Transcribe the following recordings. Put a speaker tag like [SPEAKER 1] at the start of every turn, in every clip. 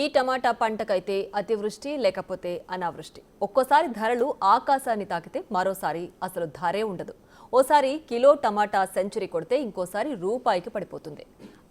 [SPEAKER 1] ఈ టమాటా పంటకైతే అతివృష్టి లేకపోతే అనావృష్టి. ఒక్కోసారి ధరలు ఆకాశాన్ని తాకితే మరోసారి అసలు ధరే ఉండదు. ఓసారి కిలో టమాటా సెంచరీ కొడితే ఇంకోసారి రూపాయికి పడిపోతుంది.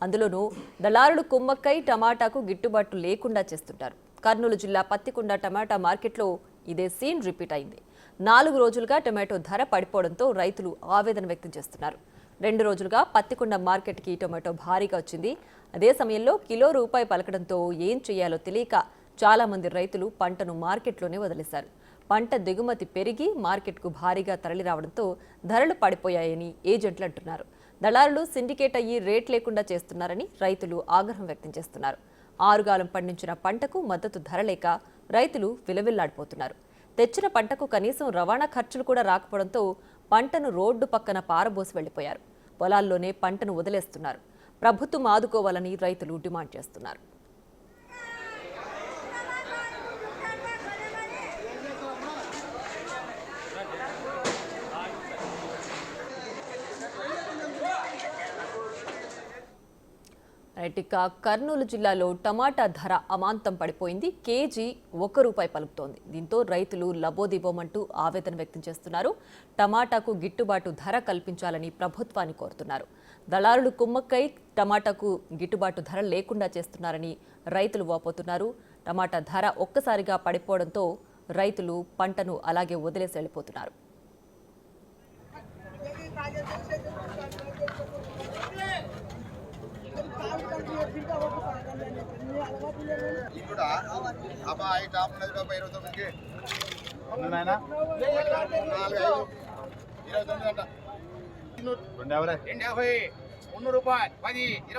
[SPEAKER 1] అందులోనూ దళారులు కుమ్మక్కై టమాటాకు గిట్టుబాటు లేకుండా చేస్తుంటారు. కర్నూలు జిల్లా పత్తికొండ టమాటా మార్కెట్లో ఇదే సీన్ రిపీట్ అయింది. 4 రోజులుగా టమాటో ధర పడిపోవడంతో రైతులు ఆవేదన వ్యక్తం చేస్తున్నారు. 2 రోజులుగా పత్తికొండ మార్కెట్కి టొమాటో భారీగా వచ్చింది. అదే సమయంలో కిలో రూపాయి పలకడంతో ఏం చేయాలో తెలియక చాలా మంది రైతులు పంటను మార్కెట్లోనే వదిలేశారు. పంట దిగుమతి పెరిగి మార్కెట్కు భారీగా తరలి రావడంతో ధరలు పడిపోయాయని ఏజెంట్లు అంటున్నారు. దళారులు సిండికేట్ అయ్యి రేట్ లేకుండా చేస్తున్నారని రైతులు ఆగ్రహం వ్యక్తం చేస్తున్నారు. ఆరుగాలం పండించిన పంటకు మద్దతు ధర లేక రైతులు విలవిల్లాడిపోతున్నారు. తెచ్చిన పంటకు కనీసం రవాణా ఖర్చులు కూడా రాకపోవడంతో పంటను రోడ్డు పక్కన పారబోసి వెళ్లిపోయారు. పొలాల్లోనే పంటను వదిలేస్తున్నారు. ప్రభుత్వం ఆదుకోవాలని రైతులు డిమాండ్ చేస్తున్నారు. ఇక కర్నూలు జిల్లాలో టమాటా ధర అమాంతం పడిపోయింది. కేజీ ₹1 పలుకుతోంది. దీంతో రైతులు లబోదిబోమంటూ ఆవేదన వ్యక్తం చేస్తున్నారు. టమాటాకు గిట్టుబాటు ధర కల్పించాలని ప్రభుత్వాన్ని కోరుతున్నారు. దళారులు కుమ్మక్కై టమాటాకు గిట్టుబాటు ధర లేకుండా చేస్తున్నారని రైతులు వాపోతున్నారు. టమాటా ధర ఒక్కసారిగా పడిపోవడంతో రైతులు పంటను అలాగే వదిలేసి వెళ్ళిపోతున్నారు.
[SPEAKER 2] ₹2.50 ₹3.10